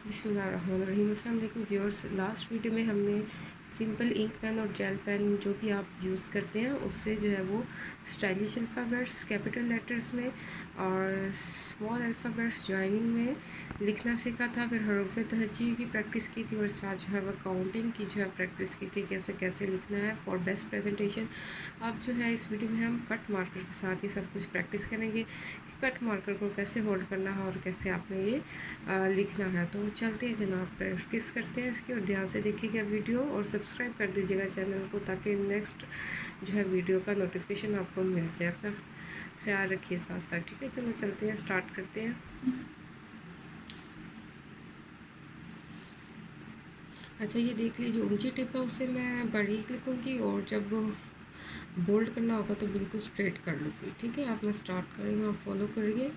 बिस्मिल्लाहिर्रहमानिर्रहीम। अस्सलाम वालेकुम व्यूअर्स, लास्ट वीडियो में हमने सिंपल इंक पेन और जेल पेन जो भी आप यूज़ करते हैं उससे जो है वो स्टाइलिश अल्फ़ाबेट्स कैपिटल लेटर्स में और स्मॉल अल्फ़ाबेट्स जॉइनिंग में लिखना सीखा था। फिर हरूफ तहज्जी की प्रैक्टिस की थी और साथ जो है वो काउंटिंग की जो है प्रैक्टिस की थी, कैसे कैसे लिखना है फॉर बेस्ट प्रेजेंटेशन। अब जो है इस वीडियो में हम कट मार्कर के साथ ये सब कुछ प्रैक्टिस करेंगे कि कट मार्कर को कैसे होल्ड करना है और कैसे आपने ये लिखना है। तो चलते हैं जनाब, प्रैक्टिस करते हैं इसकी और ध्यान से देखिएगा वीडियो और सब्सक्राइब कर दीजिएगा चैनल को ताकि नेक्स्ट जो है वीडियो का नोटिफिकेशन आपको मिल जाए। अपना ख्याल रखिए साथ साथ, ठीक है। चलो चलते हैं, स्टार्ट करते हैं। अच्छा, ये देख लीजिए ऊंची टिप है उससे मैं बारीक लिखूँगी और जब बोल्ड करना होगा तो बिल्कुल स्ट्रेट कर लूँगी, ठीक है। आप मैं स्टार्ट करेंगे और फॉलो करिए।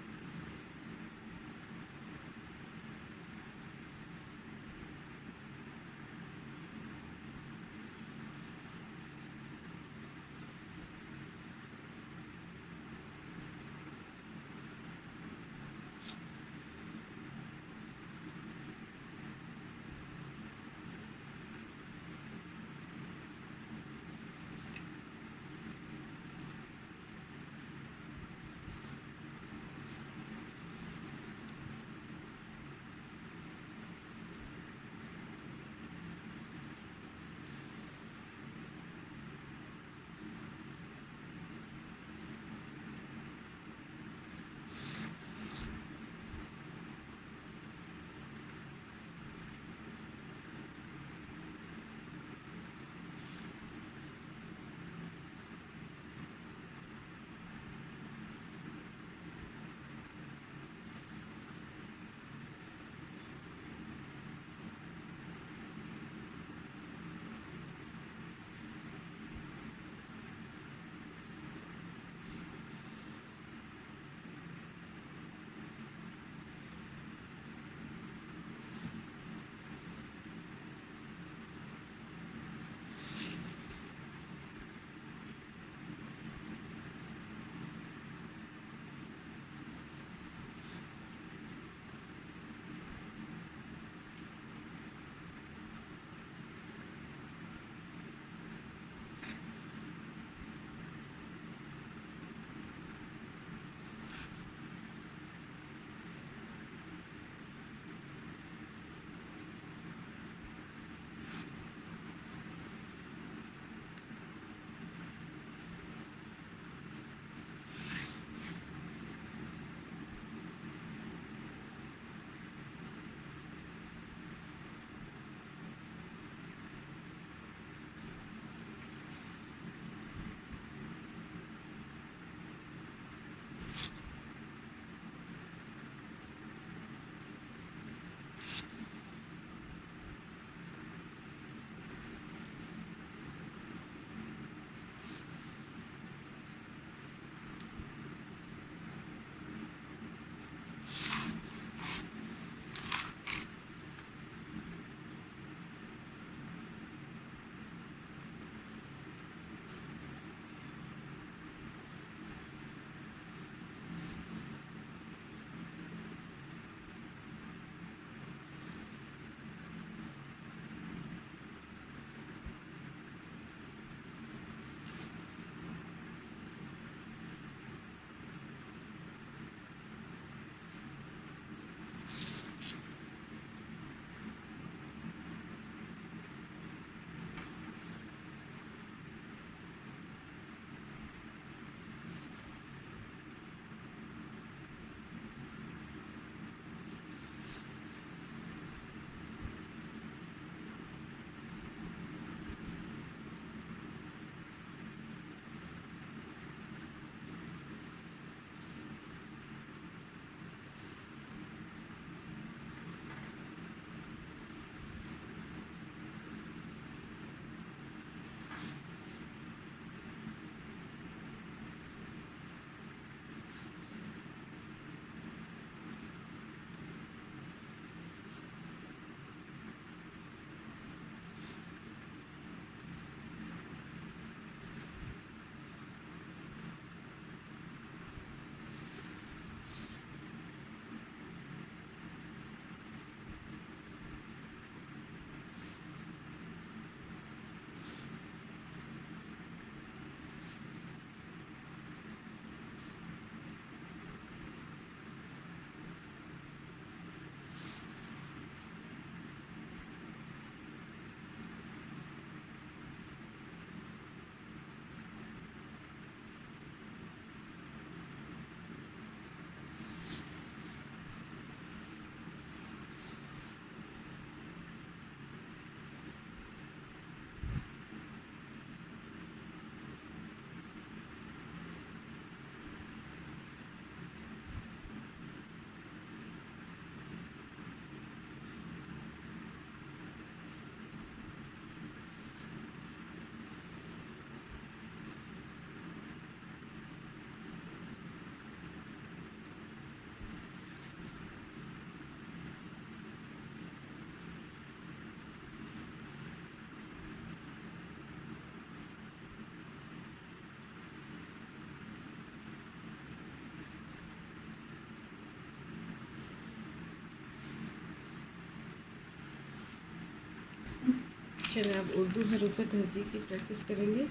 चलिए अब उर्दू हरूफ तहजीक की प्रैक्टिस करेंगे।